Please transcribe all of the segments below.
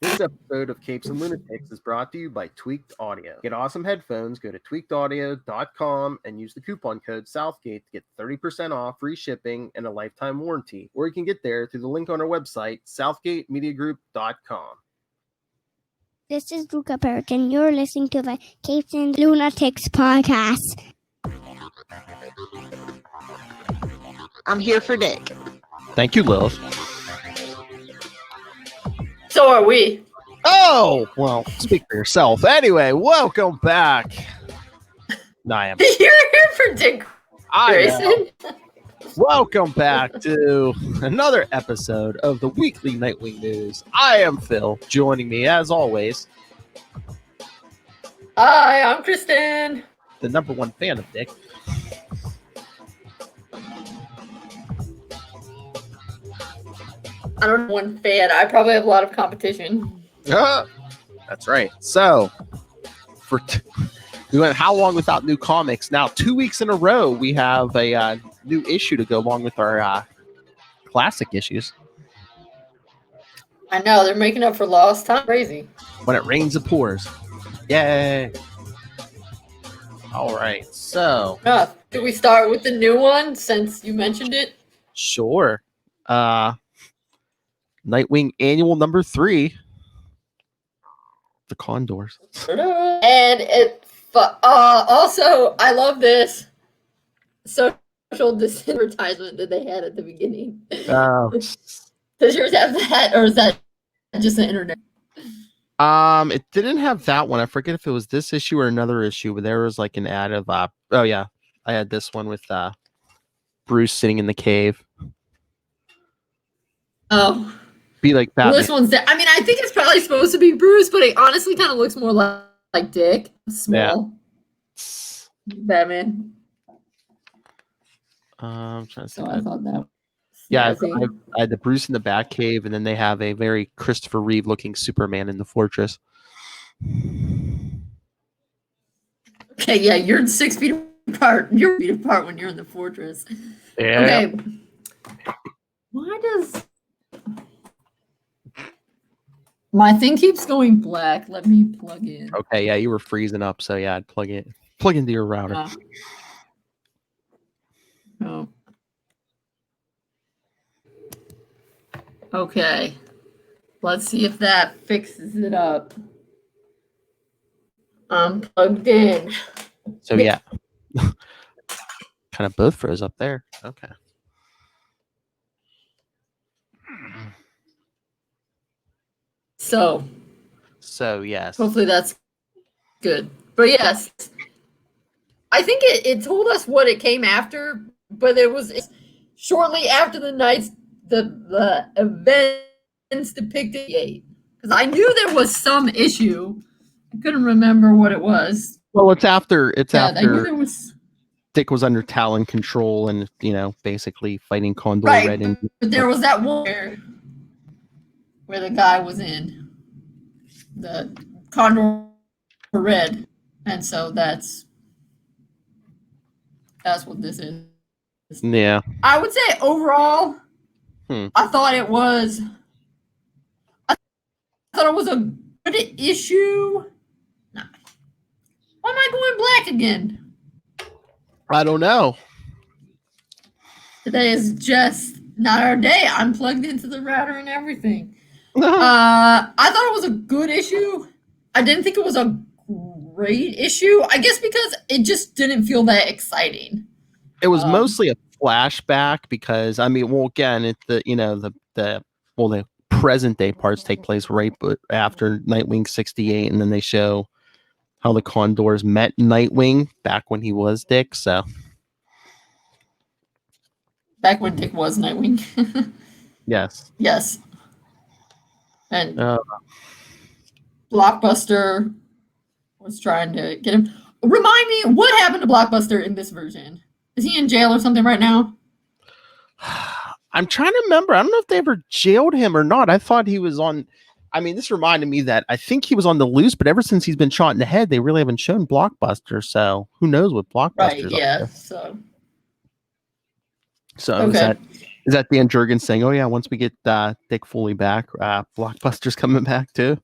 This episode of Capes and Lunatics is brought to you by Tweaked Audio. Get awesome headphones, go to tweakedaudio.com and use the coupon code Southgate to get 30% off, free shipping, and a lifetime warranty. Or you can get there through the link on our website, southgatemediagroup.com. This is Luca Perk, and you're listening to the Capes and Lunatics Podcast. I'm here for Dick. Thank you, Lilith. So are we. Oh, well, speak for yourself. Anyway, welcome back. No, I am. You're here for Dick Grayson. Welcome back to another episode of the Weekly Nightwing News. I am Phil. Joining me, as always, Hi, I'm Kristen. the number one fan of Dick. I don't know one fan. I probably have a lot of competition. That's right. So, we went how long without new comics? Now, 2 weeks in a row, we have a new issue to go along with our classic issues. I know, they're making up for lost time. Crazy. When it rains, it pours. Yay! All right, so Do we start with the new one since you mentioned it? sure. Nightwing Annual number 3. The Condors. And it also, I love this social disadvertisement that they had at the beginning. Oh. Does yours have that, or is that just the internet? It didn't have that one. I forget if it was this issue or another issue, but there was like an ad of oh yeah, I had this one with Bruce sitting in the cave. Oh. Be like Well, Batman. this one's I mean, I think it's probably supposed to be Bruce, but it honestly kind of looks more like Dick. Small. Yeah. Batman. I'm trying to see. So I thought that. Yeah, I had the Bruce in the Batcave, and then they have a very Christopher Reeve looking Superman in the fortress. Okay, yeah, you're 6 feet apart. You're feet apart when you're in the fortress. Yeah. Okay. Why does my thing keeps going black? Let me plug in. Okay, yeah, you were freezing up, so yeah, I'd plug into your router. Oh. Okay. Let's see if that fixes it up. I'm plugged in. So yeah. Kind of both froze up there. Okay. So Yes. hopefully that's good. But yes, I think it told us what it came after, but it's shortly after the events depicted. Because I knew there was some issue. I couldn't remember what it was. Well, it's after I knew there was. Dick was under Talon control and, basically fighting Condor Right, Red. And but there was that one where the guy was in the Condor Red, and so that's what this is. Yeah. I would say overall, I thought it was a good issue. Nah. Why am I going black again? I don't know. Today is just not our day. I'm plugged into the router and everything. I thought it was a good issue. I didn't think it was a great issue. I guess because it just didn't feel that exciting. It was mostly a flashback because again, the present day parts take place right after Nightwing 68, and then they show how the Condors met Nightwing back when he was Dick. So back when Dick was Nightwing. yes. And Blockbuster was trying to get him. Remind me, what happened to Blockbuster in this version? Is he in jail or something right now? I'm trying to remember. I don't know if they ever jailed him or not. I thought he was on. This reminded me that I think he was on the loose, but ever since he's been shot in the head, they really haven't shown Blockbuster. So who knows what Blockbuster's Right, yeah. up to. So So okay. Is that Dan Jurgens saying, "Oh yeah, once we get Dick Foley back, Blockbuster's coming back too"?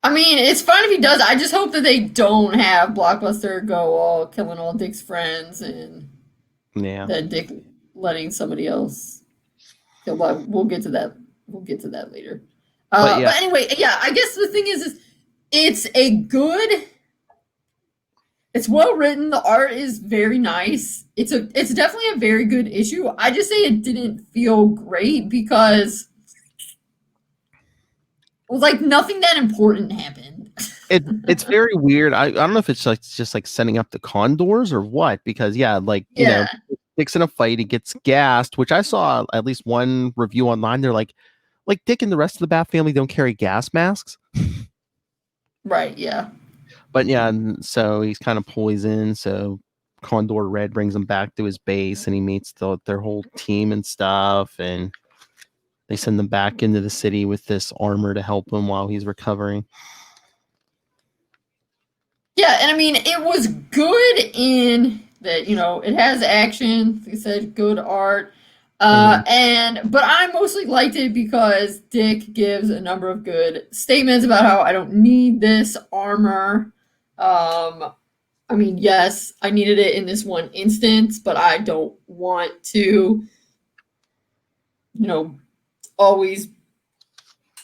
I mean, it's fine if he does. I just hope that they don't have Blockbuster go all killing all Dick's friends and then Dick letting somebody else kill. But we'll get to that. We'll get to that later. But anyway, yeah. I guess the thing is it's a good. It's well written. The art is very nice. It's definitely a very good issue. I just say it didn't feel great because it was like nothing that important happened. It's very weird. I don't know if it's like just like setting up the Condors or what, because you know, Dick's in a fight, he gets gassed, which I saw at least one review online. They're like Dick and the rest of the Bat family don't carry gas masks. Right, yeah. But yeah, and so he's kind of poisoned. So Condor Red brings him back to his base, and he meets their whole team and stuff, and they send them back into the city with this armor to help him while he's recovering. Yeah, and I mean, it was good in that, you know, it has action, like I said, good art. But I mostly liked it because Dick gives a number of good statements about how I don't need this armor. I mean, yes, I needed it in this one instance, but I don't want to, you know, always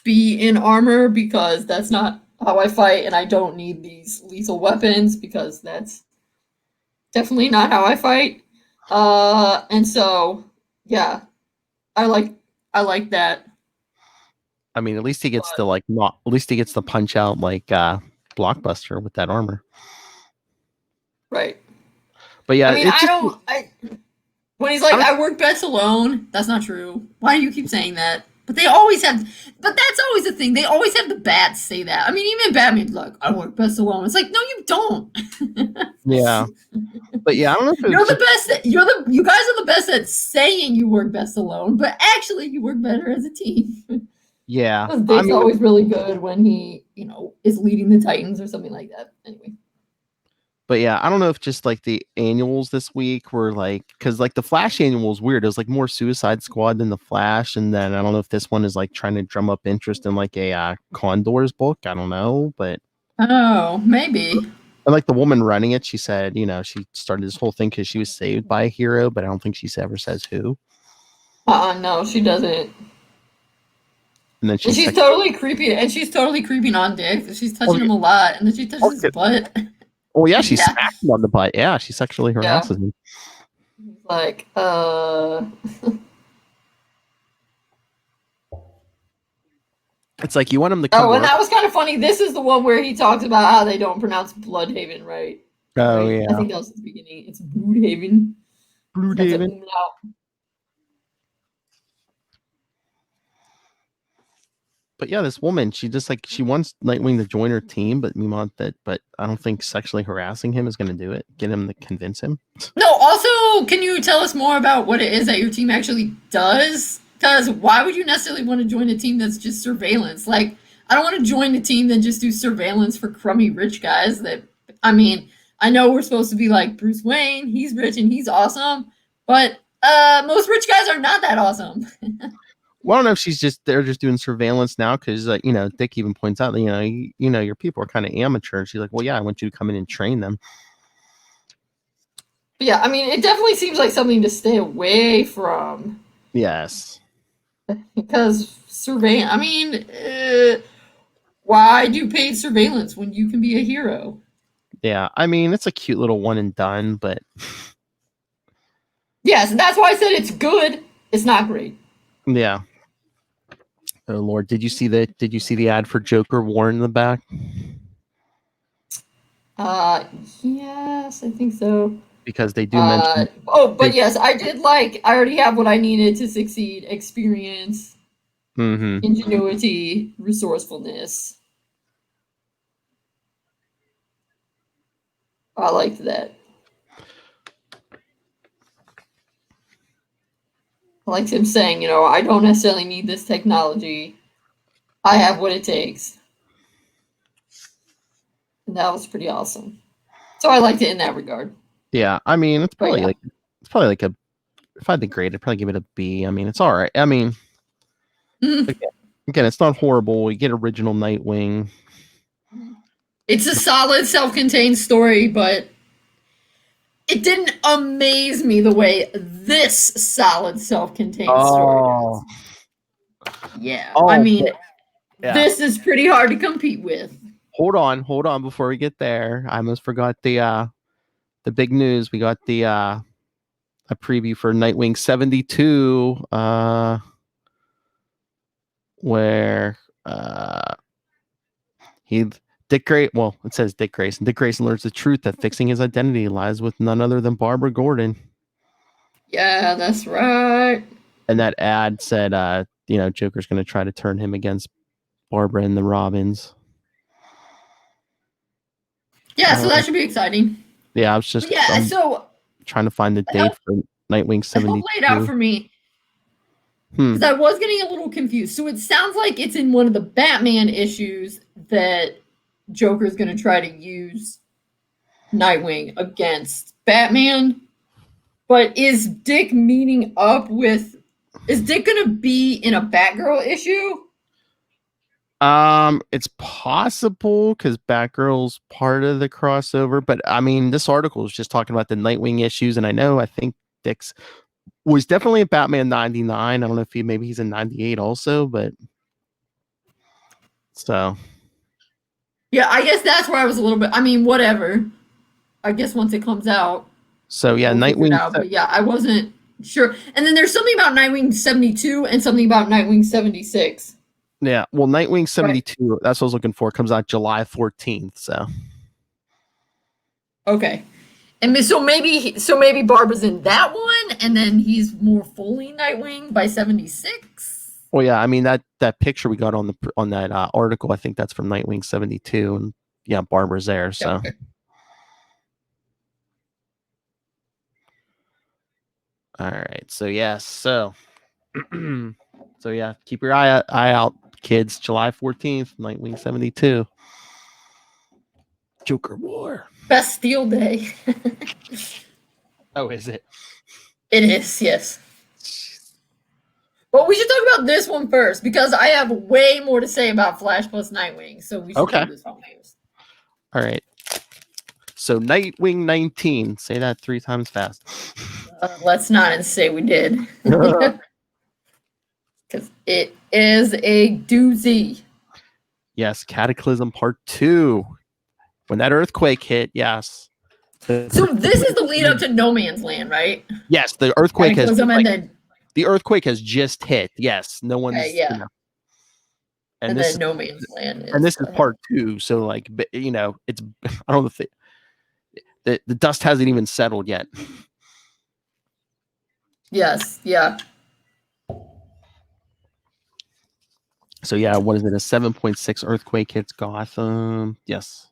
be in armor because that's not how I fight, and I don't need these lethal weapons because that's definitely not how I fight. And so, yeah, I like that. I mean, at least he gets to punch out like Blockbuster with that armor. Right. But yeah, I mean, when he's like, I work best alone, that's not true. Why do you keep saying that? But they always have, but that's always the thing. They always have the bats say that. I mean, even Batman's like, I work best alone. It's like, no, you don't. Yeah. But yeah, I don't know if you're the best. You guys are the best at saying you work best alone, but actually you work better as a team. Yeah. Dick's always really good when he, you know, is leading the Titans or something like that. Anyway. But yeah, I don't know if just like the annuals this week were like, because like the Flash annual was weird. It was like more Suicide Squad than the Flash, and then I don't know if this one is like trying to drum up interest in like a Condors book. I don't know, but maybe. And like the woman running it, she said, you know, she started this whole thing because she was saved by a hero, but I don't think she ever says who. No, she doesn't. And then she's totally creepy, and she's totally creeping on Dick. She's touching him a lot, and then she touches his butt. Oh yeah, she smacked him on the butt. Yeah, she sexually harasses him. Like, It's like you want him to come. Oh, and that was kind of funny. This is the one where he talks about how they don't pronounce Bloodhaven right. Oh yeah. I think that was at the beginning. It's Broodhaven. Broodhaven. But yeah, this woman, she just like she wants Nightwing to join her team, but I don't think sexually harassing him is going to do it. Get him to convince him. No. Also, can you tell us more about what it is that your team actually does? Because why would you necessarily want to join a team that's just surveillance? Like, I don't want to join a team that just do surveillance for crummy rich guys. I mean, I know we're supposed to be like Bruce Wayne. He's rich and he's awesome, but most rich guys are not that awesome. Well, I don't know if they're just doing surveillance now because, you know, Dick even points out that, you know, your people are kind of amateur. And she's like, well, yeah, I want you to come in and train them. Yeah, I mean, it definitely seems like something to stay away from. Yes. Because surveillance, I mean, why do paid surveillance when you can be a hero? Yeah, I mean, it's a cute little one and done, but... Yes, and that's why I said it's good. It's not great. Yeah. Oh Lord, did you see the ad for Joker War in the back? Yes, I think so. Because they do mention yes, I did I already have what I needed to succeed: experience, ingenuity, resourcefulness. I liked that. I liked him saying, you know, I don't necessarily need this technology. I have what it takes. And that was pretty awesome. So I liked it in that regard. Yeah, I mean, it's probably like a if I had to grade, I'd probably give it a B. I mean, it's all right. I mean, Mhm. again, it's not horrible. We get original Nightwing. It's a solid self-contained story, but it didn't amaze me the way this solid self-contained story does. Yeah, I mean, yeah. this is pretty hard to compete with. Hold on. Before we get there, I almost forgot the big news. We got the a preview for Nightwing 72, where Dick Grayson learns the truth that fixing his identity lies with none other than Barbara Gordon. Yeah, that's right. And that ad said, Joker's going to try to turn him against Barbara and the Robins. Yeah, so that should be exciting. Yeah, I was just trying to find the date for Nightwing 72. Laid out for me. Because I was getting a little confused. So it sounds like it's in one of the Batman issues that Joker's going to try to use Nightwing against Batman. But is Dick meeting up with... Is Dick going to be in a Batgirl issue? It's possible because Batgirl's part of the crossover. But, I mean, this article is just talking about the Nightwing issues. And I think Dick's... was definitely a Batman 99. I don't know if maybe he's in 98 also, but so yeah, I guess that's where I was a little bit. I mean, whatever. I guess once it comes out. So yeah, Nightwing. But yeah, I wasn't sure. And then there's something about Nightwing 72 and something about Nightwing 76. Yeah, well, Nightwing 72. Right. That's what I was looking for. Comes out July 14th. So okay. And so maybe Barbara's in that one, and then he's more fully Nightwing by 76. Well, yeah, I mean that picture we got on that article, I think that's from Nightwing 72, and yeah, Barbara's there. So, okay. All right, so yeah, so yeah, keep your eye out, kids. July 14th, Nightwing 72, Joker War. Bastille Day. Oh, is it? It is, yes. But we should talk about this one first because I have way more to say about Flash+Nightwing. So we should do this one first. All right. So Nightwing 19. Say that 3 times fast. Let's not say we did. Because it is a doozy. Yes, Cataclysm Part 2. When that earthquake hit, yes. So this is the lead up to No Man's Land, right? Yes, the earthquake has. The earthquake has just hit. Yes, no one's. Okay, yeah. And then No Man's Land. And this is part 2, so it's. I don't know if the dust hasn't even settled yet. Yes. Yeah. So yeah, what is it? A 7.6 earthquake hits Gotham. Yes.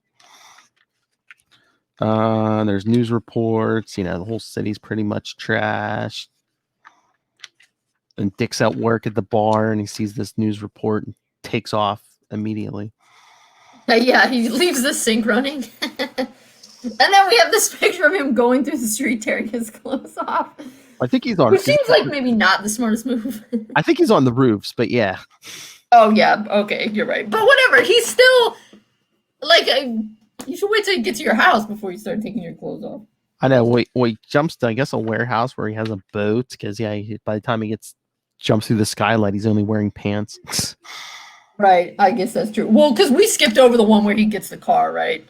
There's news reports. The whole city's pretty much trashed. And Dick's at work at the bar, and he sees this news report and takes off immediately. Yeah, he leaves the sink running. And then we have this picture of him going through the street tearing his clothes off. I think he's on. Which seems like maybe not the smartest move. I think he's on the roofs, but yeah. Oh, yeah. Okay, you're right. But whatever. He's still, you should wait till you get to your house before you start taking your clothes off. I know. Wait, he jumps to, I guess, a warehouse where he has a boat, because, yeah, by the time he jumps through the skylight, he's only wearing pants. Right. I guess that's true. Well, because we skipped over the one where he gets the car, right?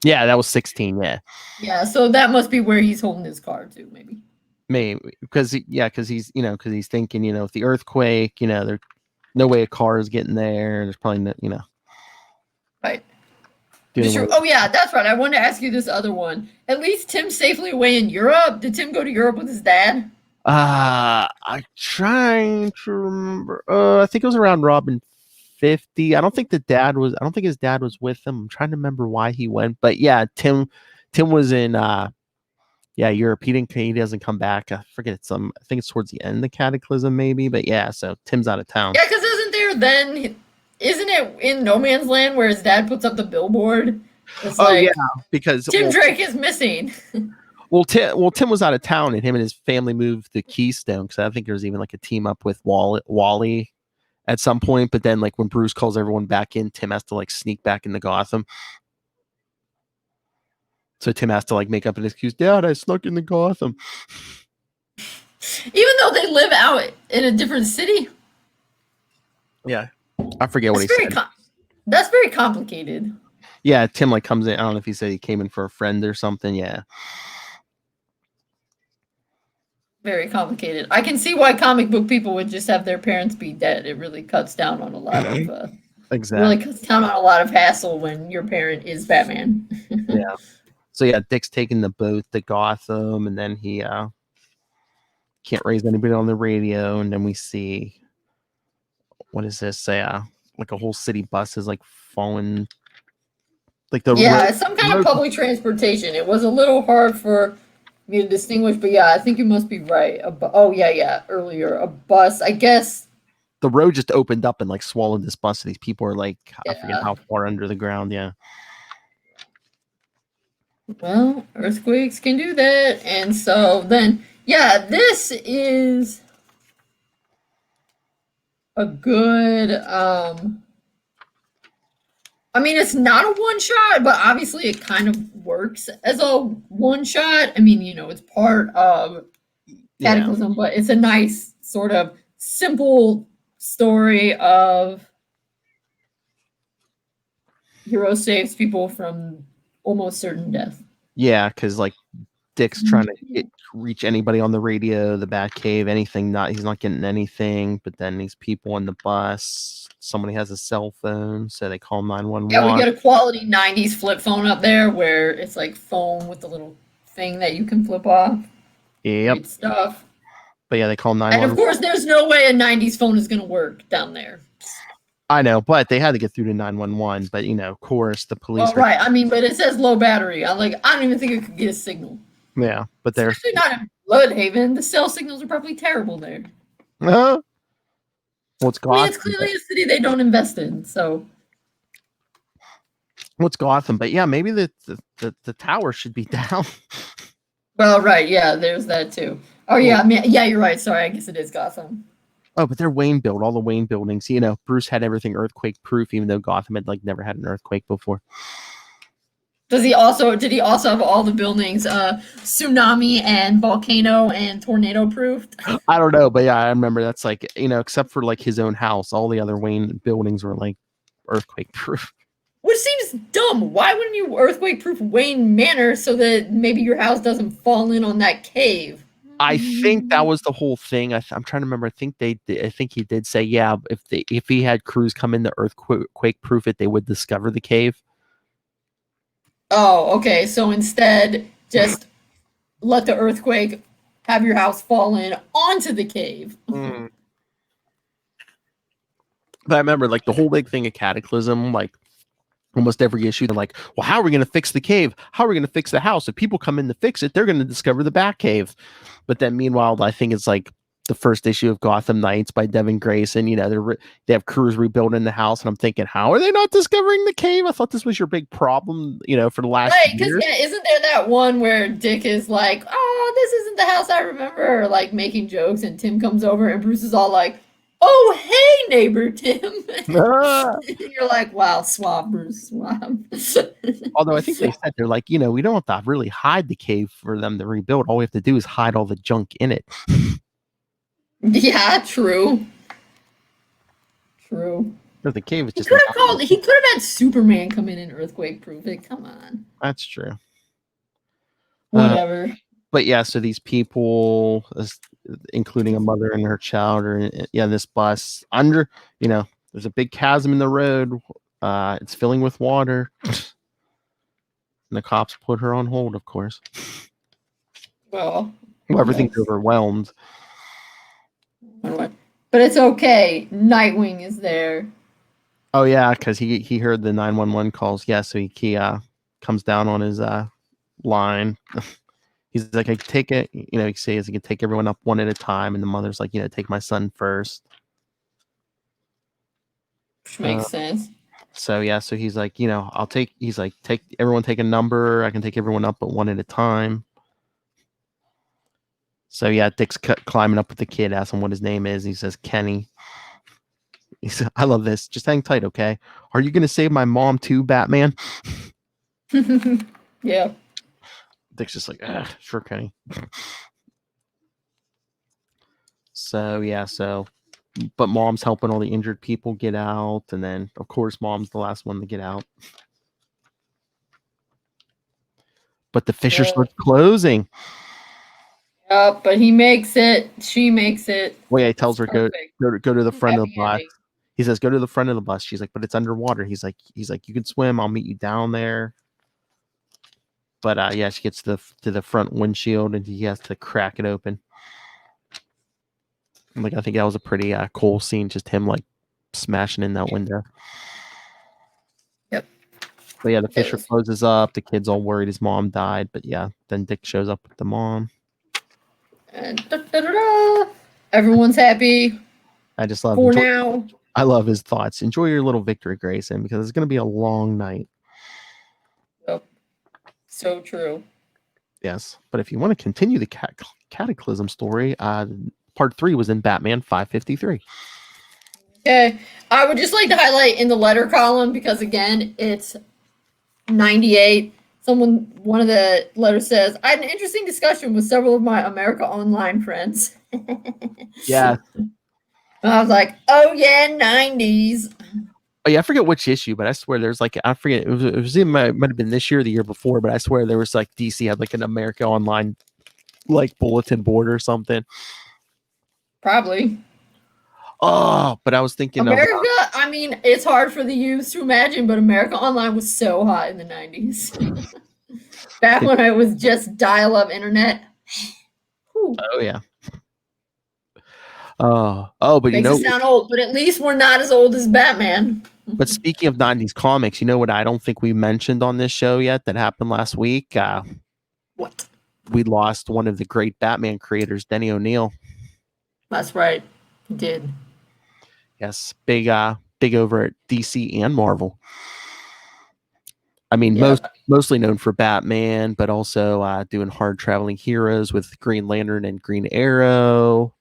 Yeah, that was 16, yeah. Yeah, so that must be where he's holding his car, too, maybe. Maybe. Because he's thinking, if the earthquake, there's no way a car is getting there. There's probably no, Right. Oh, yeah, that's right. I wanted to ask you this other one. At least Tim's safely away in Europe. Did Tim go to Europe with his dad? I'm trying to remember. I think it was around Robin 50. I don't think his dad was with him. I'm trying to remember why he went. But yeah, Tim was in Europe. He doesn't come back. I forget I think it's towards the end of the Cataclysm, maybe. But yeah, so Tim's out of town. Yeah, because isn't it in No Man's Land where his dad puts up the billboard? It's yeah, because Tim Drake is missing. Well, Tim was out of town, and him and his family moved to Keystone because I think there was even like a team up with Wally at some point. But then, like when Bruce calls everyone back in, Tim has to like sneak back into Gotham. So Tim has to like make up an excuse. Dad, I snuck into Gotham. Even though they live out in a different city. Yeah, I forget what he said. That's very complicated. Yeah, Tim like comes in. I don't know if he said he came in for a friend or something. Yeah. Very complicated. I can see why comic book people would just have their parents be dead. It really cuts down on a lot of exactly. Really cuts down on a lot of hassle when your parent is Batman. Yeah. So yeah, Dick's taking the boat to Gotham, and then he can't raise anybody on the radio, and then we see what is this? Like a whole city bus is like falling. Like it's some kind of public transportation. It was a little hard for me to distinguish, but yeah, I think you must be right. Earlier a bus. I guess the road just opened up and like swallowed this bus. So these people are like, I forget how far under the ground. Yeah. Well, earthquakes can do that, and so then this is a good. I mean, it's not a one shot, but obviously it kind of works as a one shot. I mean, it's part of Cataclysm, but it's a nice sort of simple story of hero saves people from almost certain death. Yeah, because like Dick's trying to reach anybody on the radio, the Batcave, anything. He's not getting anything. But then these people on the bus, somebody has a cell phone, so they call 911. Yeah, we get a quality 90s flip phone up there where it's like foam with the little thing that you can flip off. Yep. Great stuff. But yeah, they call 911. And of course, there's no way a 90s phone is going to work down there. I know, but they had to get through to 911. But of course, the police. Oh, right. I mean, but it says low battery. I don't even think it could get a signal. Yeah, but they're actually not in Bloodhaven. The cell signals are probably terrible there. Well, it's Gotham. I mean, it's clearly a city they don't invest in. So, what's Gotham? But yeah, maybe the tower should be down. Well, right. Yeah, there's that too. Oh yeah, I mean, yeah, you're right. Sorry, I guess it is Gotham. Oh, but they're Wayne built, all the Wayne buildings. Bruce had everything earthquake proof, even though Gotham had like never had an earthquake before. Did he also have all the buildings tsunami and volcano and tornado proofed? I don't know, but yeah, I remember that's like, except for like his own house, all the other Wayne buildings were like earthquake proof. Which seems dumb. Why wouldn't you earthquake proof Wayne Manor so that maybe your house doesn't fall in on that cave? I think that was the whole thing. I'm trying to remember. I think he did say, yeah, if he had crews come in to earthquake proof it, they would discover the cave. Oh, okay. So instead, just let the earthquake have your house fall in onto the cave. But I remember like the whole big thing of Cataclysm, like almost every issue, they're like, well, how are we going to fix the cave? How are we going to fix the house? If people come in to fix it, they're going to discover the Batcave. But then meanwhile, I think it's like the first issue of Gotham Knights by Devin Grayson. They have crews rebuilding the house, and I'm thinking, how are they not discovering the cave? I thought this was your big problem, for the last year. Because isn't there that one where Dick is like, oh, this isn't the house I remember, like making jokes, and Tim comes over, and Bruce is all like, oh, hey, neighbor Tim. You're like, wow, swab, Bruce, swab. Although I think they said they're like, we don't have to really hide the cave for them to rebuild. All we have to do is hide all the junk in it. Yeah, true. But the cave is just. He could have had Superman come in and earthquake proof it. Come on. That's true. Whatever. But yeah, so these people, including a mother and her child, are in this bus under. There's a big chasm in the road. It's filling with water. And the cops put her on hold, of course. Well, everything's overwhelmed. But it's okay. Nightwing is there. Oh yeah, because he heard the 911 calls. Yeah, so he comes down on his line. He's like, I take it. He says he can take everyone up one at a time, and the mother's like, take my son first. Which makes sense. So yeah, so he's like, I'll take. He's like, take everyone, take a number. I can take everyone up, but one at a time. So yeah, Dick's climbing up with the kid, asking what his name is. He says Kenny. He said, "I love this. Just hang tight, okay? Are you gonna save my mom too, Batman?" Yeah. Dick's just like, sure, Kenny. So yeah, but Mom's helping all the injured people get out, and then of course Mom's the last one to get out. But the fissure starts closing. But he makes it. She makes it. Well, yeah, he tells her go to the front of the Happy bus. ending. He says, "Go to the front of the bus." She's like, "But it's underwater." He's like, "You can swim. I'll meet you down there." But yeah, she gets to the front windshield and he has to crack it open. Like, I think that was a pretty cool scene, just him like smashing in that window. Yep. But yeah, the fissure closes up. The kid's all worried his mom died. But yeah, then Dick shows up with the mom. And everyone's happy. I just love for now. I love his thoughts. Enjoy your little victory, Grayson, because it's going to be a long night. Yep. So true. Yes, but if you want to continue the Cataclysm story, part 3 was in Batman 553. Okay, I would just like to highlight in the letter column because again, it's 98. One of the letters says, "I had an interesting discussion with several of my America Online friends." Yeah. I was like, "Oh yeah, 90s." Oh yeah, I forget which issue, but I swear there's like, I forget, it might have been this year or the year before, but I swear there was like DC had like an America Online like bulletin board or something. Probably. Oh, but I was thinking America, I mean, it's hard for the youth to imagine, but America Online was so hot in the 90s. Back when it was just dial-up internet. Oh yeah. But Makes us sound old, but at least we're not as old as Batman. But speaking of 90s comics, you know what I don't think we mentioned on this show yet that happened last week? What? We lost one of the great Batman creators, Denny O'Neil. That's right. He did. Yes, big over at DC and Marvel. I mean, mostly known for Batman, but also doing Hard Traveling Heroes with Green Lantern and Green Arrow.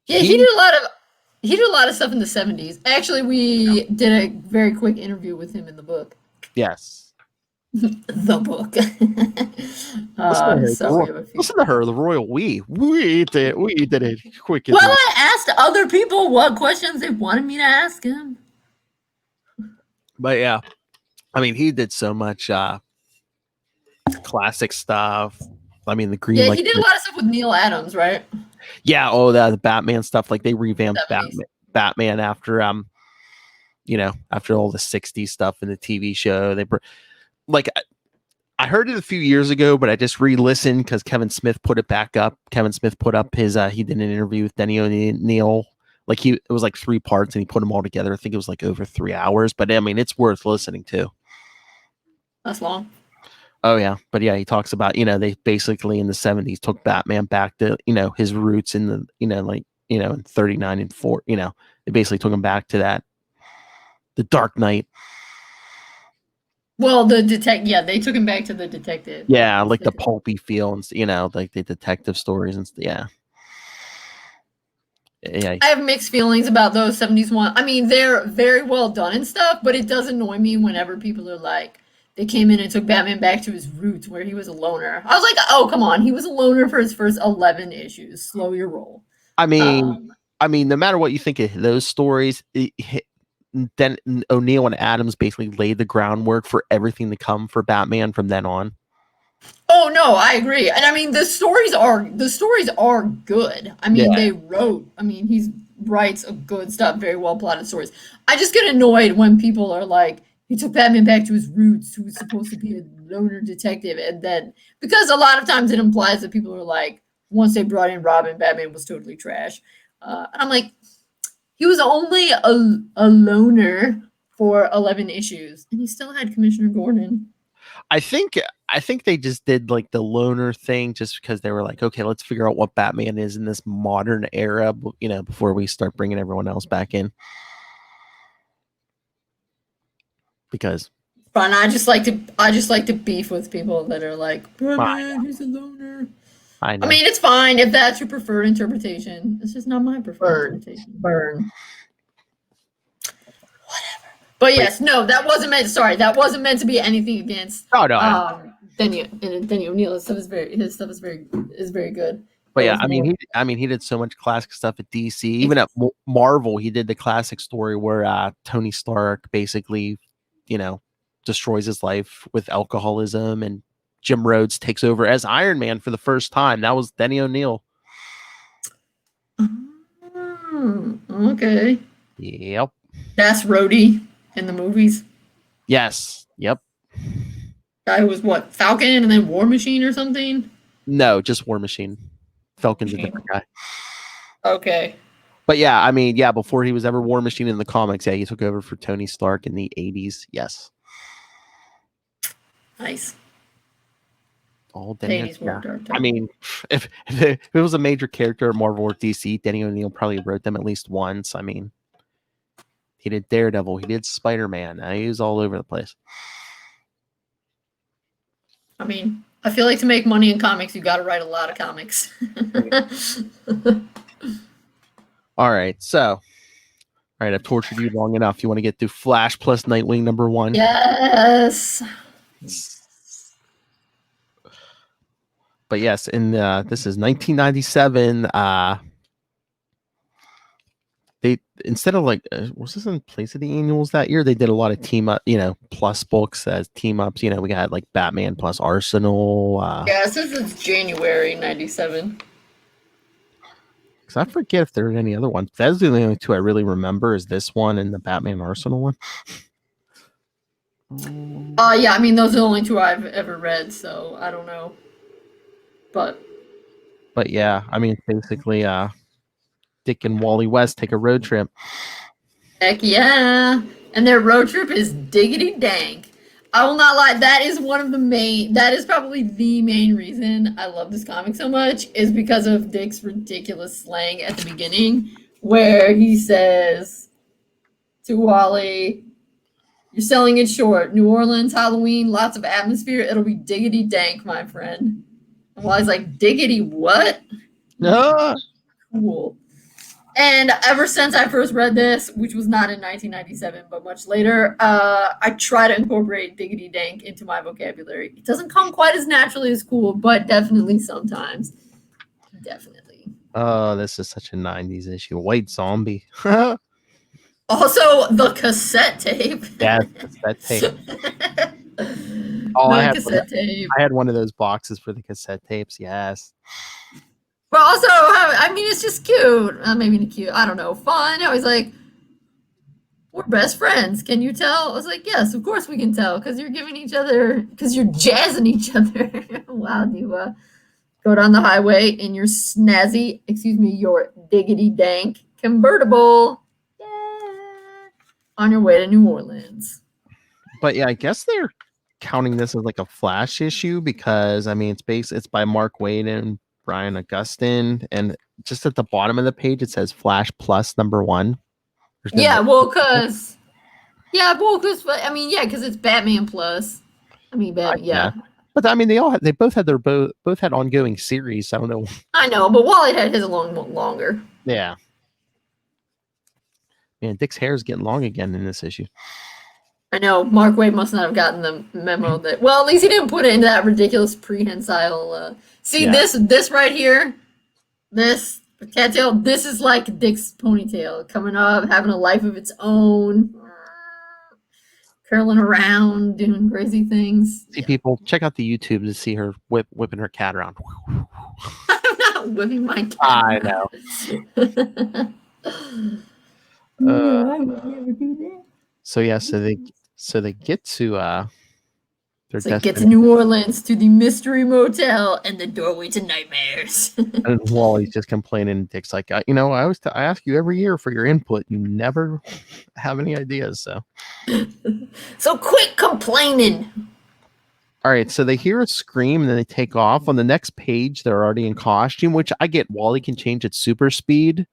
Yeah, he did a lot of stuff in the 70s. Actually, we did a very quick interview with him in the book. Yes. The book. Listen to her, the royal we did it quick. Well, I asked other people what questions they wanted me to ask him. But yeah, I mean, he did so much classic stuff. I mean, the Green. Yeah, he did a lot of stuff with Neil Adams, right? Yeah. Oh, the Batman stuff. Like they revamped Batman after after all the '60s stuff in the TV show. I heard it a few years ago, but I just re-listened because Kevin Smith put it back up. Kevin Smith put up his he did an interview with Denny O'Neil. Like it was like 3 parts and he put them all together. I think it was like over 3 hours, but I mean, it's worth listening to. That's long. Oh yeah. But yeah, he talks about, they basically in the 70s took Batman back to, his roots in the, in 39 and 4, they basically took him back to that, the Dark Knight. Well, they took him back to the detective. Yeah, like the pulpy feel and like the detective stories and yeah. Yeah. I have mixed feelings about those 70s ones. I mean, they're very well done and stuff, but it does annoy me whenever people are like, they came in and took Batman back to his roots where he was a loner. I was like, oh, come on. He was a loner for his first 11 issues. Slow your roll. I mean, no matter what you think of those stories, then O'Neil and Adams basically laid the groundwork for everything to come for Batman from then on. Oh no, I agree. And I mean the stories are good. I mean he writes a good stuff, very well plotted stories. I just get annoyed when people are like, he took Batman back to his roots, who was supposed to be a loner detective, and then because a lot of times it implies that people are like, once they brought in Robin, Batman was totally trash. And I'm like, he was only a loner for 11 issues, and he still had Commissioner Gordon. I think they just did like the loner thing just because they were like, okay, let's figure out what Batman is in this modern era, before we start bringing everyone else back in. Because fun. I just like to beef with people that are like, Batman, he's a loner. I know. I mean, it's fine if that's your preferred interpretation. It's just not my preferred interpretation. Burn. Whatever. But yes, no, that wasn't meant. Sorry, that wasn't meant to be anything against. Oh no. Denny O'Neil. His stuff is very good. But yeah, he did so much classic stuff at DC. Even at Marvel, he did the classic story where Tony Stark basically, destroys his life with alcoholism, and Jim Rhodes takes over as Iron Man for the first time. That was Denny O'Neil. Okay. Yep. That's Rhodey in the movies. Yes. Yep. Guy who was what, Falcon and then War Machine or something? No, just War Machine. Falcon's a different guy. Okay. But yeah, before he was ever War Machine in the comics, he took over for Tony Stark in the 80s. Yes. Nice. All Denny. Yeah. I mean, if it was a major character at Marvel or DC, Denny O'Neil probably wrote them at least once. I mean, he did Daredevil, he did Spider-Man. He was all over the place. I mean, I feel like to make money in comics, you got to write a lot of comics. All right, I've tortured you long enough. You want to get through Flash plus Nightwing #1? Yes. But yes, this is 1997. They, instead of was this in place of the annuals that year? They did a lot of team up, plus books as team ups. We got like Batman plus Arsenal. This is January 97. Because I forget if there are any other ones. That's the only two I really remember is this one and the Batman Arsenal one. Yeah, I mean those are the only two I've ever read, so I don't know. But yeah, I mean basically Dick and Wally West take a road trip. Heck yeah. And their road trip is diggity dank. I will not lie, that is probably the main reason I love this comic so much, is because of Dick's ridiculous slang at the beginning, where he says to Wally, "You're selling it short. New Orleans, Halloween, lots of atmosphere. It'll be diggity dank, my friend." And Wally's like, "Diggity what?" Cool. And ever since I first read this, which was not in 1997, but much later, I try to incorporate diggity dank into my vocabulary. It doesn't come quite as naturally as cool, but definitely sometimes. Definitely. Oh, this is such a 90s issue. White Zombie. Also, the cassette tape. Yeah, cassette tape. I had one of those boxes for the cassette tapes. Yes. But also, I mean, it's just cute. Maybe cute. I don't know. Fun. I was like, we're best friends. Can you tell? I was like, yes, of course we can tell. Because you're jazzing each other while you go down the highway in your your diggity dank convertible. Yeah. On your way to New Orleans. But yeah, I guess they're counting this as like a Flash issue because, I mean, it's by Mark Waid and Brian Augustine, and just at the bottom of the page it says Flash plus #1. Because it's Batman plus. I mean, yeah. But I mean, they both had both had ongoing series. I don't know. I know, but Wally had his longer. Yeah. Man, Dick's hair is getting long again in this issue. I know. Mark Waid must not have gotten the memo that. Well, at least he didn't put it into that ridiculous prehensile. This right here, this cattail. This is like Dick's ponytail coming up, having a life of its own, curling around, doing crazy things. See, people, check out the YouTube to see her whipping her cat around. I'm not whipping my cat. I know. I would never do that. So yeah, so they get to get to New Orleans, to the Mystery Motel and the doorway to nightmares. And Wally's just complaining. Dick's like, I ask you every year for your input. You never have any ideas. So quit complaining. All right, so they hear a scream and then they take off. On the next page, they're already in costume, which I get. Wally can change its super speed.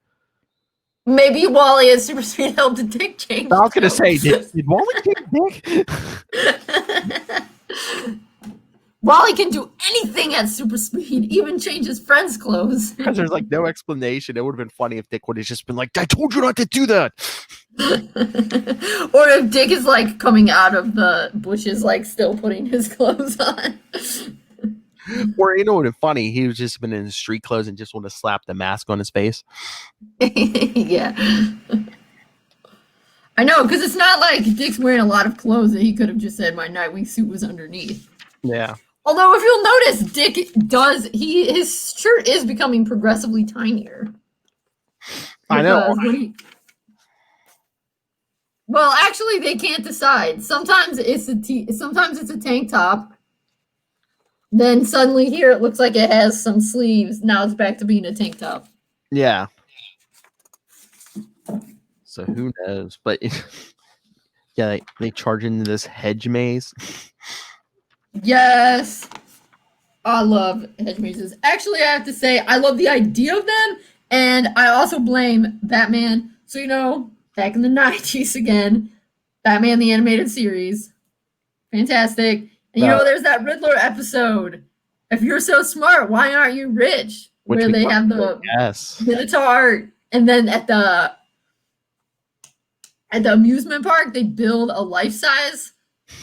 Maybe Wally has super speed helped Dick change. I was going to say, did Wally change Dick? Wally can do anything at super speed, even change his friend's clothes. Because there's like no explanation. It would have been funny if Dick would have just been like, I told you not to do that. Or if Dick is like coming out of the bushes, like still putting his clothes on. Or you know what would have been funny? He was just been in his street clothes and just want to slap the mask on his face. Yeah. I know, because it's not like Dick's wearing a lot of clothes that he could have just said my Nightwing suit was underneath. Yeah. Although if you'll notice, Dick his shirt is becoming progressively tinier. I know. Well, actually, they can't decide. Sometimes it's a tank top. Then suddenly here it looks like it has some sleeves. Now it's back to being a tank top. Yeah. So who knows? But yeah, they charge into this hedge maze. Yes. I love hedge mazes. Actually, I have to say, I love the idea of them. And I also blame Batman. So, back in the 90s again, Batman the Animated Series. Fantastic. And there's that Riddler episode. If you're so smart, why aren't you rich? Where they have the Minotaur, and then at the amusement park, they build a life-size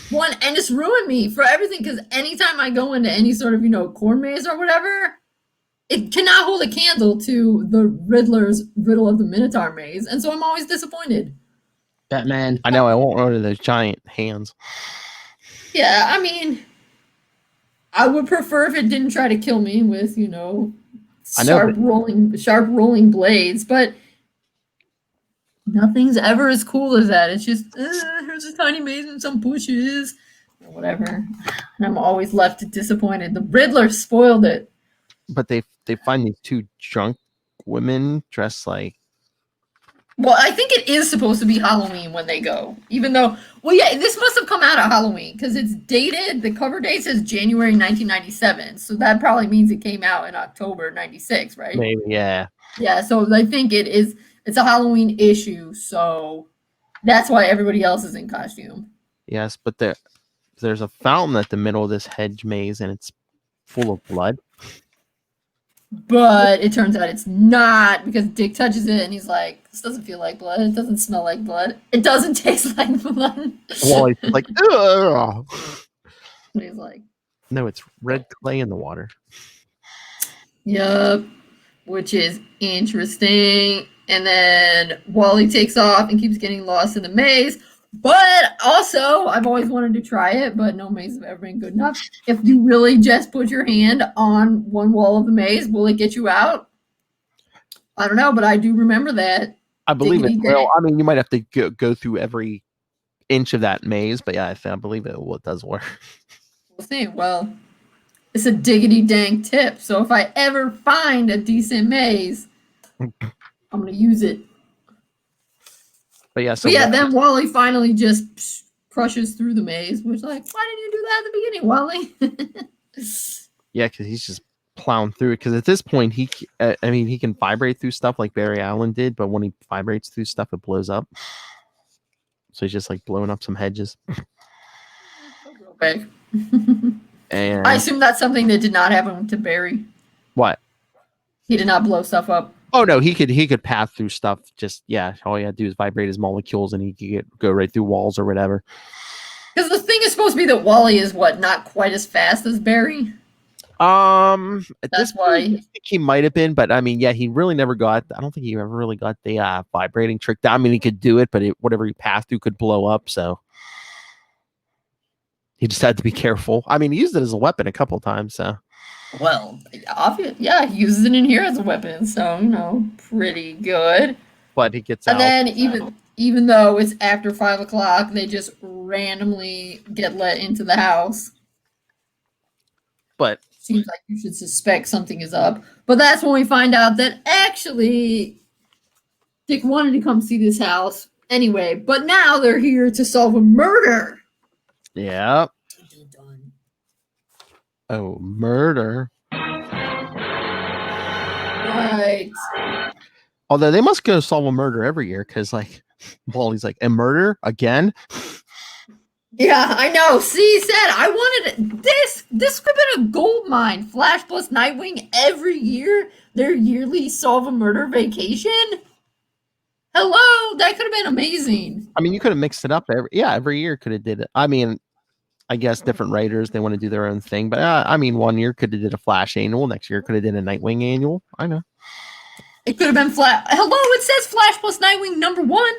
one, and it's ruined me for everything, because anytime I go into any sort of, corn maze or whatever, it cannot hold a candle to the Riddler's Riddle of the Minotaur maze, and so I'm always disappointed. Batman. I know, I won't run to those giant hands. Yeah, I mean, I would prefer if it didn't try to kill me with, sharp rolling blades, but nothing's ever as cool as that. It's just, here's a tiny maze and some bushes, or whatever. And I'm always left disappointed. The Riddler spoiled it. But they find these two drunk women dressed like... Well, I think it is supposed to be Halloween when they go. Even though, this must have come out at Halloween, because it's dated, the cover date says January 1997. So that probably means it came out in October 96, right? Maybe, yeah. Yeah, so I think it's a Halloween issue, so that's why everybody else is in costume. Yes, but there's a fountain at the middle of this hedge maze, and it's full of blood. But it turns out it's not, because Dick touches it and he's like, this doesn't feel like blood. It doesn't smell like blood. It doesn't taste like blood. Well, he's like, ugh. But he's like, no, it's red clay in the water. Yup. Which is interesting. And then Wally takes off and keeps getting lost in the maze. But also, I've always wanted to try it, but no maze have ever been good enough. If you really just put your hand on one wall of the maze, will it get you out? I don't know, but I do remember that. I believe it. Well, I mean, you might have to go through every inch of that maze, but yeah, I believe it does work. We'll see. Well, it's a diggity dang tip. So if I ever find a decent maze, I'm going to use it. But yeah, then Wally finally just crushes through the maze, which, like, why didn't you do that at the beginning, Wally? Yeah, because he's just plowing through it. Because at this point, he can vibrate through stuff like Barry Allen did, but when he vibrates through stuff, it blows up. So he's just like blowing up some hedges. Okay. And I assume that's something that did not happen to Barry. What? He did not blow stuff up. Oh no, he could pass through stuff. Just all he had to do is vibrate his molecules, and he could go right through walls or whatever. Because the thing is supposed to be that Wally is not quite as fast as Barry. That's why I think he might have been, but I mean, yeah, he really never got. I don't think he ever really got the vibrating trick down. I mean, he could do it, but whatever he passed through could blow up. So he just had to be careful. I mean, he used it as a weapon a couple times. So. Well, obvious, yeah, he uses it in here as a weapon, so pretty good. But he gets out. And then even though it's after 5 o'clock, they just randomly get let into the house. But seems like you should suspect something is up. But that's when we find out that actually Dick wanted to come see this house anyway. But now they're here to solve a murder. Yeah. Oh, murder. Right. Although they must go solve a murder every year because, like, Wally's like, a murder again? Yeah, I know. See, said I wanted this. This could have been a gold mine. Flash plus Nightwing every year. Their yearly solve a murder vacation. Hello, that could have been amazing. I mean, you could have mixed it up every year could have did it. I mean, I guess different writers, they want to do their own thing, but I mean, one year could have did a Flash annual, next year could have did a Nightwing annual. I know. It could have been Hello, it says Flash plus Nightwing #1.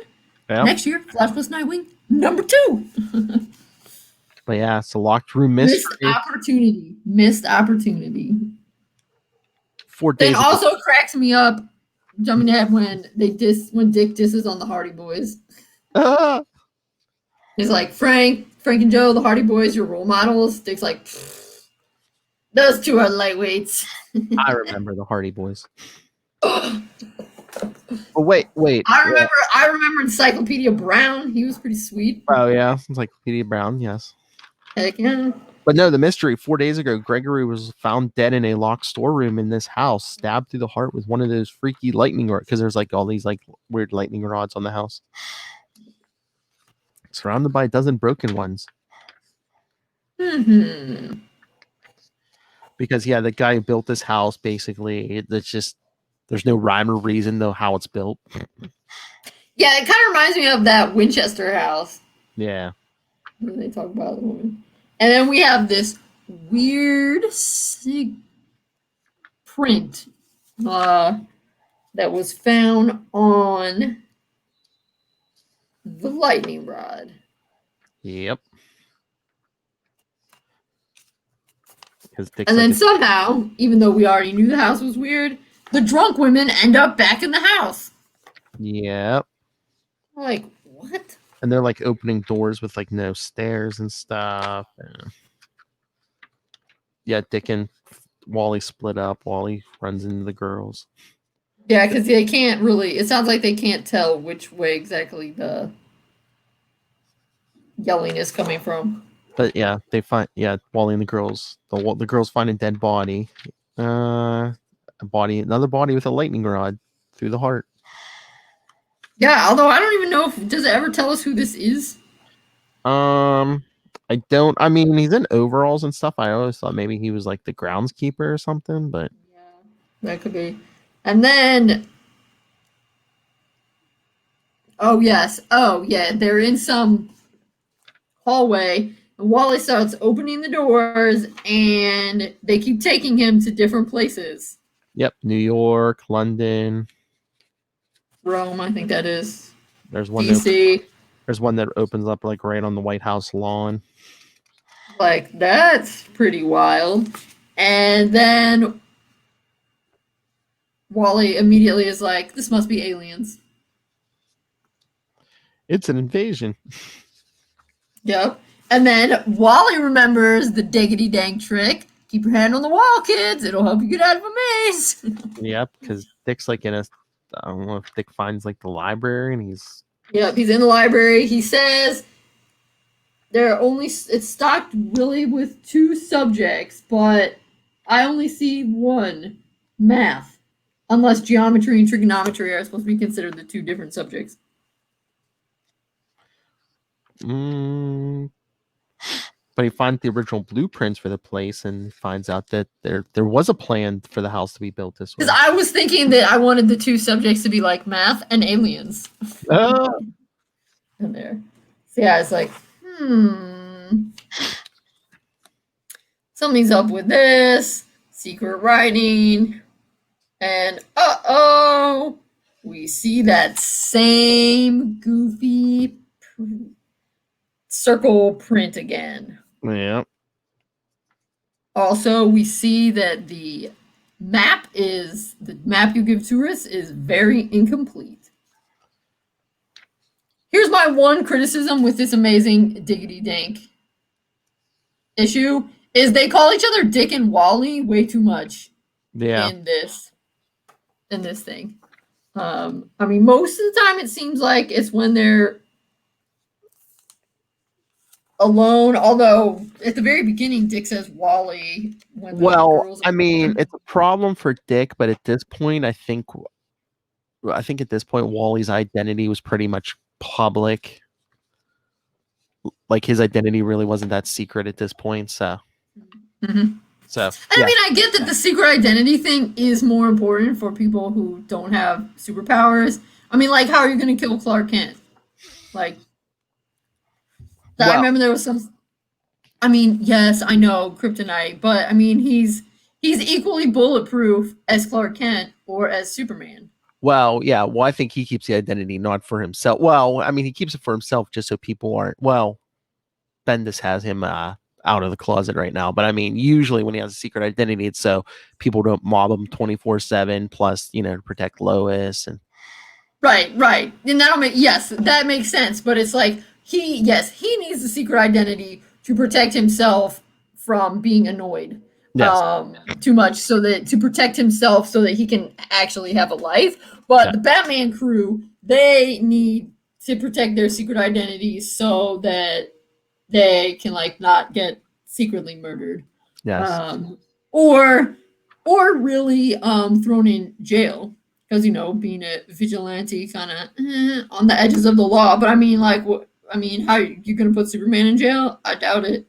Yeah. Next year, Flash plus Nightwing #2. But yeah, it's a locked room mystery. Missed opportunity. 4 days. Then also cracks me up, jumping ahead when Dick disses on the Hardy Boys. He's like, Frank and Joe, the Hardy Boys, your role models. Dick's like, those two are lightweights. I remember the Hardy Boys. Oh, wait. I remember Encyclopedia Brown. He was pretty sweet. Oh yeah, Encyclopedia Brown. Yes. Heck yeah. But no, the mystery. 4 days ago, Gregory was found dead in a locked storeroom in this house, stabbed through the heart with one of those freaky lightning rods. Because there's like all these like weird lightning rods on the house, surrounded by a dozen broken ones. Mm-hmm. Because yeah, the guy who built this house, basically, it's just there's no rhyme or reason though how it's built. Yeah, it kind of reminds me of that Winchester house. Yeah. When they talk about the woman. And then we have this weird print that was found on the lightning rod. Yep. And then somehow, even though we already knew the house was weird, the drunk women end up back in the house. Yep. Like, what? And they're like opening doors with like no stairs and stuff. Yeah, Dick and Wally split up. Wally runs into the girls. Yeah, because they can't really. It sounds like they can't tell which way exactly the yelling is coming from. But yeah, they find Wally and the girls. The girls find a dead body. Another body with a lightning rod through the heart. Yeah, although I don't even know does it ever tell us who this is? I don't. I mean, he's in overalls and stuff. I always thought maybe he was like the groundskeeper or something, but yeah, that could be. And then, oh yeah, they're in some hallway. And Wally starts opening the doors, and they keep taking him to different places. Yep, New York, London, Rome, I think that is. There's one. DC. There's one that opens up like right on the White House lawn. Like, that's pretty wild. And then Wally immediately is like, this must be aliens. It's an invasion. Yep. And then Wally remembers the diggity dang trick. Keep your hand on the wall, kids. It'll help you get out of a maze. Yep, because Dick's like in a... I don't know if Dick finds like the library and he's... Yep, he's in the library. He says it's stocked really with 2 subjects, but I only see 1, math. Unless geometry and trigonometry are supposed to be considered the 2 different subjects. But he finds the original blueprints for the place and finds out that there was a plan for the house to be built this way. Because I was thinking that I wanted the 2 subjects to be like math and aliens. In there. So yeah, it's like, something's up with this. Secret writing. And we see that same goofy circle print again. Yeah. Also, we see that the map you give tourists is very incomplete. Here's my one criticism with this amazing diggity dank issue is they call each other Dick and Wally way too much. Yeah. In this thing. I mean, most of the time it seems like it's when they're alone, although at the very beginning Dick says Wally. I mean, it's a problem for Dick, but at this point I think at this point Wally's identity was pretty much public. like his identity really wasn't that secret at this point. So, so I mean, I get that the secret identity thing is more important for people who don't have superpowers. I mean, like, how are you going to kill Clark Kent? Like, I remember there was some. I mean, yes, I know kryptonite, but I mean, he's equally bulletproof as Clark Kent or as Superman. Well, yeah. Well, I think he keeps the identity not for himself. Well, I mean, he keeps it for himself just so people aren't. Well, Bendis has him out of the closet right now. But I mean, usually when he has a secret identity, it's so people don't mob him 24/7. Plus, to protect Lois and. Right, and that makes sense. But it's like he needs the secret identity to protect himself from being annoyed too much, to protect himself so that he can actually have a life. But the Batman crew, they need to protect their secret identities so that they can not get secretly murdered. Yes. Or really thrown in jail. Because, being a vigilante kind of on the edges of the law. But I mean, how you going to put Superman in jail? I doubt it.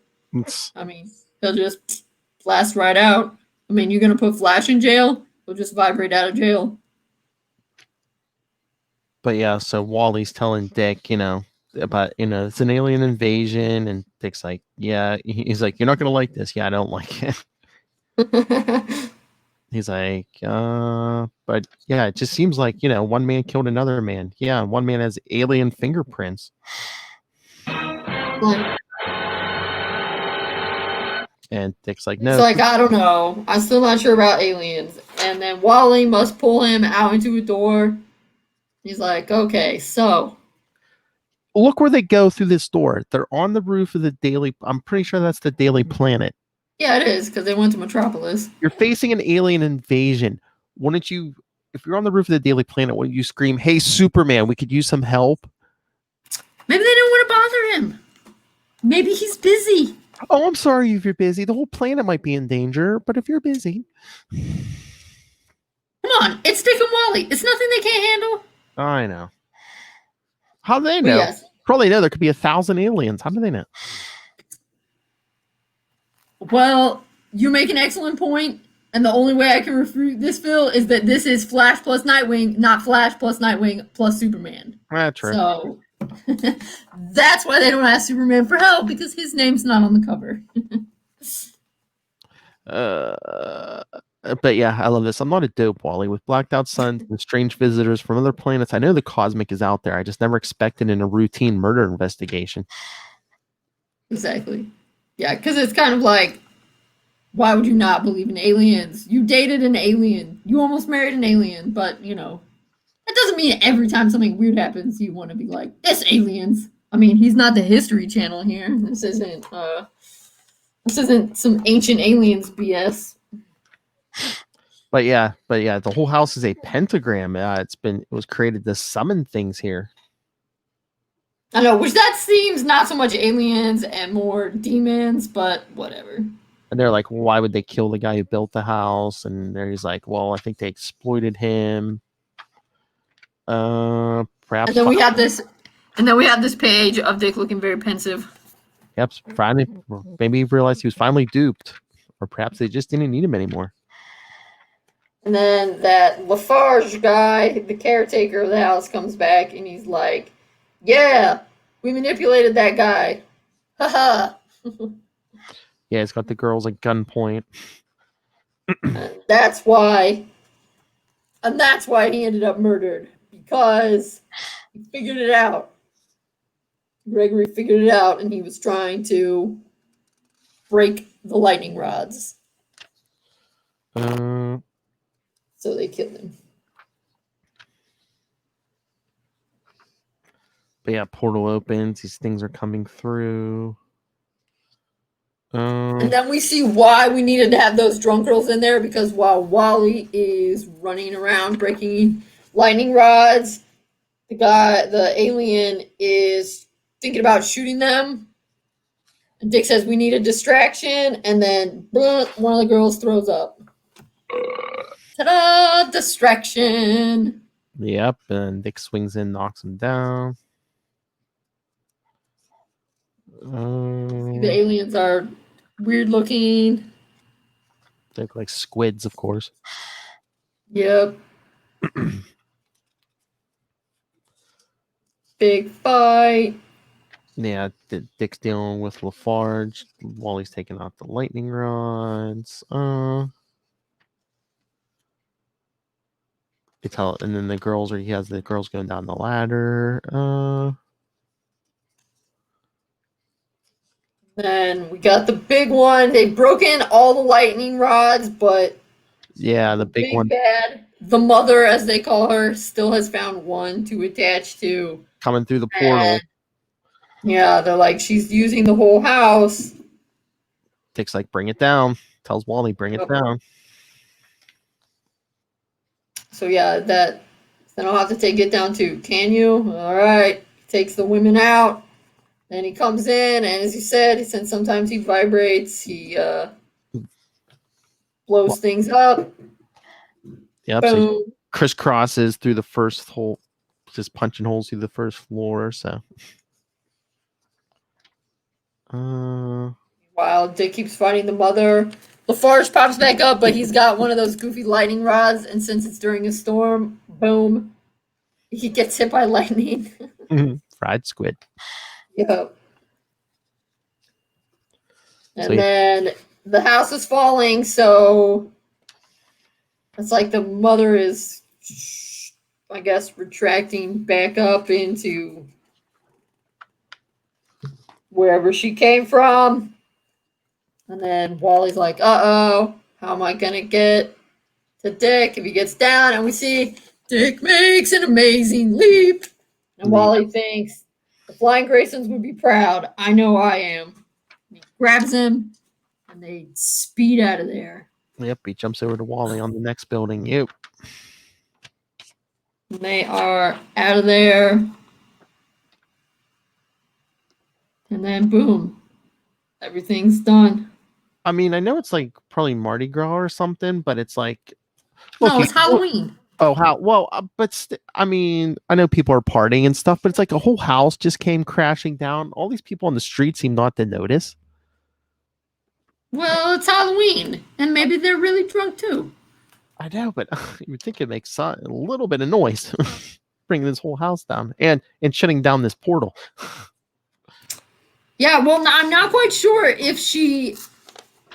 I mean, he'll just blast right out. I mean, you're going to put Flash in jail? He'll just vibrate out of jail. But yeah, so Wally's telling Dick, about, it's an alien invasion. And Dick's like, yeah. He's like, you're not going to like this. Yeah, I don't like it. He's like, but yeah, it just seems like, one man killed another man. Yeah, one man has alien fingerprints. And Dick's like, no. It's like, I don't know. I'm still not sure about aliens. And then Wally must pull him out into a door. He's like, okay, so. Look where they go through this door. They're on the roof of the Daily. I'm pretty sure that's the Daily Planet. Yeah, it is, because they went to Metropolis. You're facing an alien invasion. Wouldn't you, if you're on the roof of the Daily Planet, wouldn't you scream, hey, Superman, we could use some help? Maybe they don't want to bother him. Maybe he's busy. Oh, I'm sorry if you're busy. The whole planet might be in danger, but if you're busy. Come on, it's Dick and Wally. It's nothing they can't handle. I know. How do they know? Yes. Probably know there could be 1,000 aliens. How do they know? Well, you make an excellent point, and the only way I can refute this, Phil, is that this is Flash plus Nightwing, not Flash plus Nightwing plus Superman. That's true. So that's why they don't ask Superman for help, because his name's not on the cover. But yeah, I love this. I'm not a dope, Wally. With blacked out suns and strange visitors from other planets, I know the cosmic is out there. I just never expected in a routine murder investigation. Exactly. Yeah, because it's kind of like, why would you not believe in aliens? You dated an alien. You almost married an alien, but, that doesn't mean every time something weird happens, you want to be like, it's aliens. I mean, he's not the History Channel here. This isn't some ancient aliens BS. But yeah, the whole house is a pentagram. It was created to summon things here. I know, which that seems not so much aliens and more demons, but whatever. And they're like, well, why would they kill the guy who built the house? And he's like, well, I think they exploited him. Perhaps. And then we have this page of Dick looking very pensive. Yep. Finally, maybe he realized he was finally duped, or perhaps they just didn't need him anymore. And then that Lafarge guy, the caretaker of the house, comes back and he's like, yeah, we manipulated that guy. Haha. Yeah, he's got the girls at gunpoint. And that's why he ended up murdered, because he figured it out. Gregory figured it out, and he was trying to break the lightning rods. So they killed him. But yeah, portal opens. These things are coming through. And then we see why we needed to have those drunk girls in there, because while Wally is running around breaking lightning rods, the alien is thinking about shooting them. And Dick says we need a distraction, and then one of the girls throws up. Ta-da! Distraction. Yep, and Dick swings in, knocks him down. The aliens are weird looking. They look like squids, of course. Yep. Big fight. Yeah, Dick's dealing with Lafarge. Wally's taking out the lightning rods. And then the girls he has the girls going down the ladder. Then we got the big one. They broke in all the lightning rods, but Yeah, the big one bad. The mother, as they call her, still has found one to attach to. coming through the portal. And, yeah, they're like, she's using the whole house. Dick's like, bring it down. Tells Wally, bring it down. So yeah, then I'll have to take it down too. Can you? All right. Takes the women out. Then he comes in, and as you said, since sometimes he vibrates, he blows things up. Yep. Boom. So he crisscrosses through the first hole, just punching holes through the first floor. So, While Dick keeps fighting the mother, Lafarge pops back up, but he's got one of those goofy lightning rods, and since it's during a storm, boom, he gets hit by lightning. fried squid. Yep. And then the house is falling, so it's like the mother is, I guess, retracting back up into wherever she came from. And then Wally's like, uh-oh, how am I going to get to Dick if he gets down? And we see Dick makes an amazing leap. And Wally thinks, the Flying Graysons would be proud. I know I am. And he grabs him, and they speed out of there. Yep, he jumps over to Wally on the next building. Yep. And they are out of there. And then, boom, everything's done. I mean, I know it's like probably Mardi Gras or something, but it's like... No, it's Halloween. Oh, how? Well, I mean, I know people are partying and stuff, but it's like a whole house just came crashing down. All these people on the street seem not to notice. Well, it's Halloween, and maybe they're really drunk too. I know, but you would think it makes a little bit of noise bringing this whole house down and shutting down this portal. Yeah, well, I'm not quite sure if she...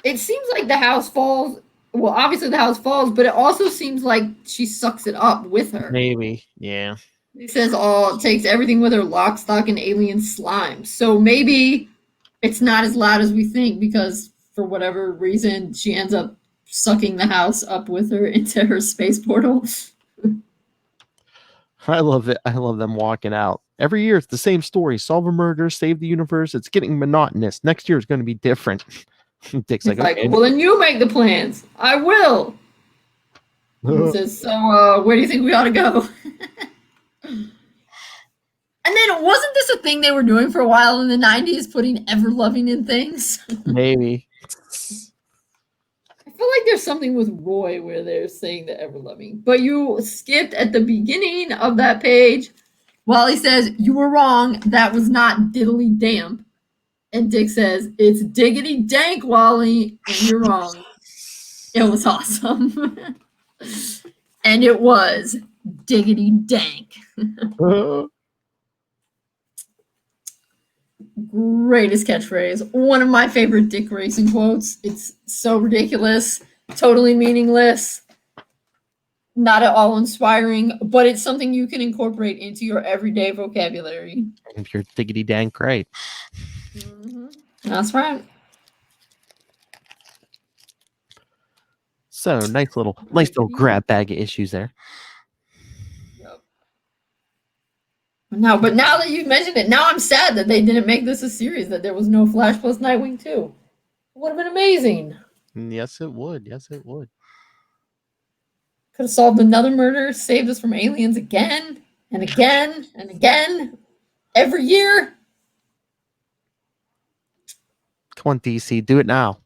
It seems like the house falls... Well, obviously the house falls, but it also seems like she sucks it up with her. Maybe, yeah. It says it takes everything with her, lock, stock, and alien slime. So maybe it's not as loud as we think because for whatever reason, she ends up sucking the house up with her into her space portal. I love it. I love them walking out. Every year it's the same story. Solve a murder, save the universe. It's getting monotonous. Next year is going to be different. Dick's like, okay. Well, then you make the plans. I will. He says, so where do you think we ought to go? And then wasn't this a thing they were doing for a while in the 90s, putting ever-loving in things? Maybe. I feel like there's something with Roy where they're saying the ever-loving. But you skipped at the beginning of that page. Wally says, you were wrong. That was not diddly damp. And Dick says, it's diggity dank, Wally, and you're wrong. It was awesome. And it was diggity dank. Greatest catchphrase. One of my favorite Dick Grayson quotes. It's so ridiculous, totally meaningless, not at all inspiring, but it's something you can incorporate into your everyday vocabulary. If you're diggity dank right. Mm-hmm. That's right. So nice little grab bag of issues there. Yep. No, but now that you mentioned it, now I'm sad that they didn't make this a series, that there was no Flash+Nightwing 2. It would have been amazing. Yes, it would. Yes, it would. Could have solved another murder, saved us from aliens again and again and again every year. Come on, DC, do it now.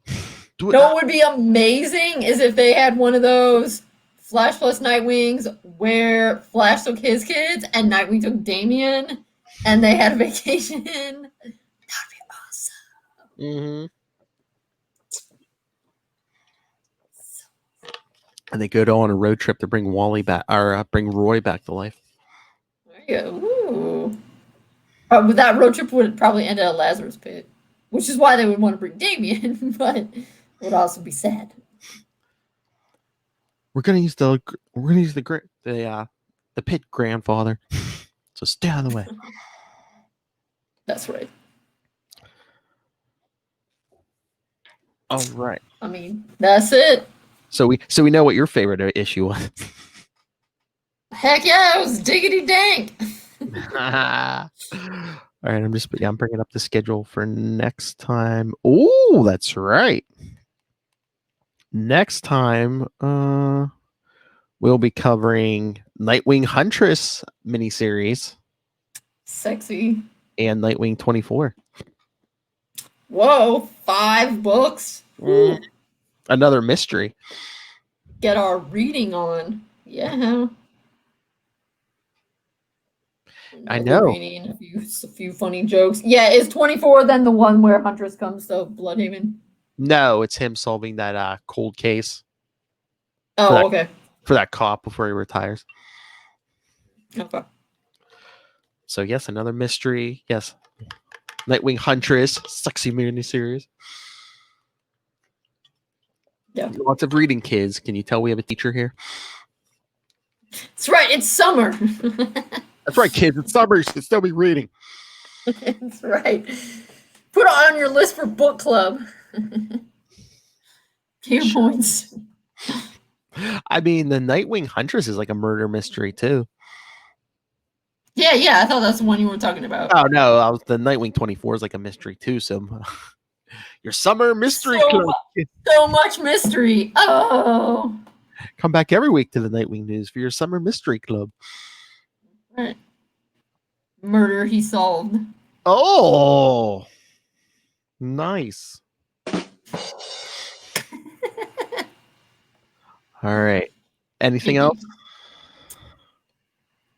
Do it You know now. what would be amazing is if they had one of those Flash+Nightwings where Flash took his kids and Nightwing took Damien and they had a vacation. That would be awesome. Mm-hmm. And they go on a road trip to bring Wally back, or bring Roy back to life. There you go. Ooh. But that road trip would probably end at a Lazarus pit, which is why they would want to bring Damien, but it would also be sad. We're gonna use the pit grandfather. So stay out of the way. That's right. All right. I mean, that's it. So we know what your favorite issue was. Heck yeah, it was Diggity Dank. All right, I'm bringing up the schedule for next time. Oh, that's right. Next time, we'll be covering Nightwing Huntress miniseries Sexy. and Nightwing 24. Whoa, 5 books. Another mystery. Get our reading on. Yeah. I know. Reading, a few funny jokes. Yeah, is 24 then the one where Huntress comes to Bloodhaven? No, it's him solving that cold case. Oh, okay. For that cop before he retires. Okay. So yes, another mystery. Yes. Nightwing Huntress, sexy miniseries. Yeah. Lots of reading, kids. Can you tell we have a teacher here? That's right, it's summer. That's right, kids. It's summer. You should still be reading. That's right. Put it on your list for book club. Here points. I mean, the Nightwing Huntress is like a murder mystery too. Yeah, I thought that's the one you were talking about. Oh no, the Nightwing 24 is like a mystery too. So your summer mystery club. So much mystery. Oh. Come back every week to the Nightwing News for your summer mystery club. Right. Murder he solved. Oh, nice. All right. Anything else?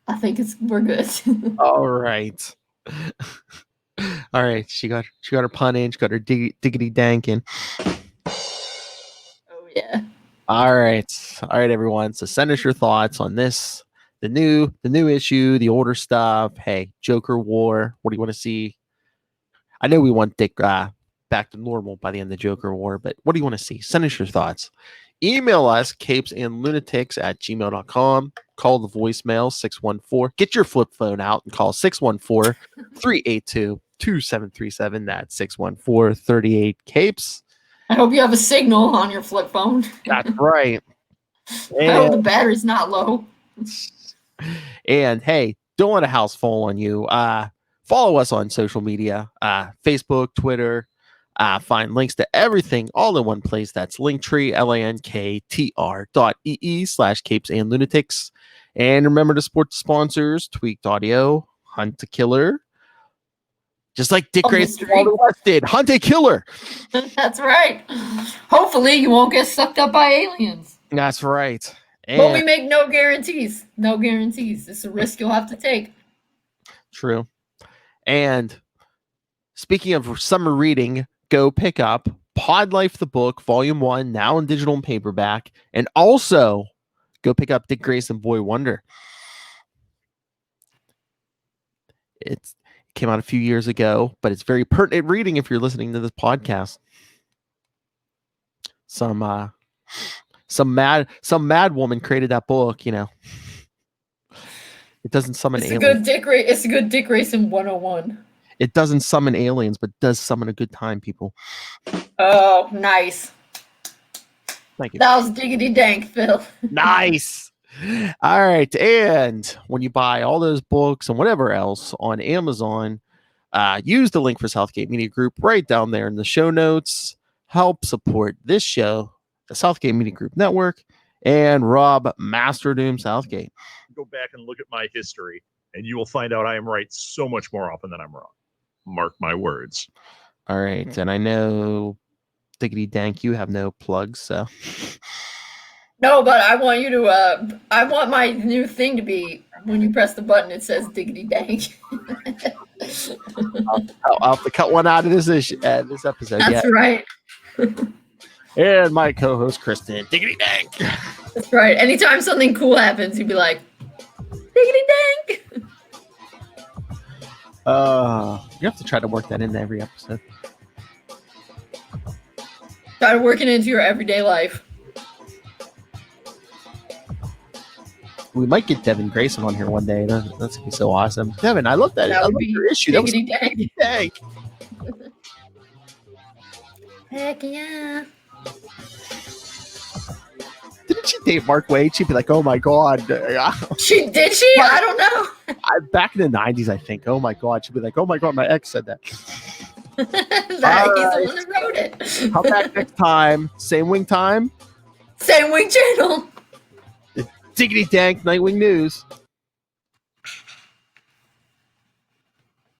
I think we're good. All right. All right. She got her pun in. She got her diggity dank in. Oh yeah. All right, everyone. So send us your thoughts on this, the new issue, the older stuff. Hey, Joker War. What do you want to see? I know we want Dick back to normal by the end of the Joker War, but what do you want to see? Send us your thoughts. Email us, capesandlunatics@gmail.com. Call the voicemail, 614. Get your flip phone out and call 614-382-2737. That's 614-38-CAPES. I hope you have a signal on your flip phone. That's right. I hope the battery's not low. And hey, don't let a house fall on you. Follow us on social media, Facebook, Twitter. Find links to everything all in one place. That's Linktree, linktr.ee/capesandlunatics. And remember to support the sponsors, Tweaked Audio, Hunt a Killer. Just like Dick Grayson did. Hunt a Killer. That's right. Hopefully you won't get sucked up by aliens. That's right. But we make no guarantees. No guarantees. It's a risk you'll have to take. True. And speaking of summer reading, go pick up Pod Life the Book, Volume 1, now in digital and paperback. And also go pick up Dick Grayson Boy Wonder. It came out a few years ago, but it's very pertinent reading if you're listening to this podcast. Some mad woman created that book, you know. It doesn't summon aliens. It's a good Dick Grayson 101. It doesn't summon aliens, but does summon a good time, people. Oh, nice. Thank you. That was diggity dank, Phil. Nice. All right. And when you buy all those books and whatever else on Amazon, use the link for Southgate Media Group right down there in the show notes. Help support this show, the Southgate Media Group Network, and Rob Master Doom Southgate. Go back and look at my history, and you will find out I am right so much more often than I'm wrong. Mark my words. All right. And I know, Diggity Dank, you have no plugs, so... No, but I want you to, I want my new thing to be, when you press the button, it says diggity dank. I'll have to cut one out of this episode. That's right. And my co-host Kristen, diggity dang. That's right. Anytime something cool happens, you'd be like, diggity dang. You have to try to work that into every episode. Try working into your everyday life. We might get Devin Grayson on here one day. That's gonna be so awesome. Devin, I love that. That I would love be your issue. That was diggity dang. Heck yeah. Didn't she date Mark Waid? She'd be like, "Oh my god." Did she? I don't know. Back in the '90s, I think. Oh my god, she'd be like, "Oh my god, my ex said that." He's the one that wrote it. Come back next time. Same wing time. Same wing channel. Diggity dank Nightwing News.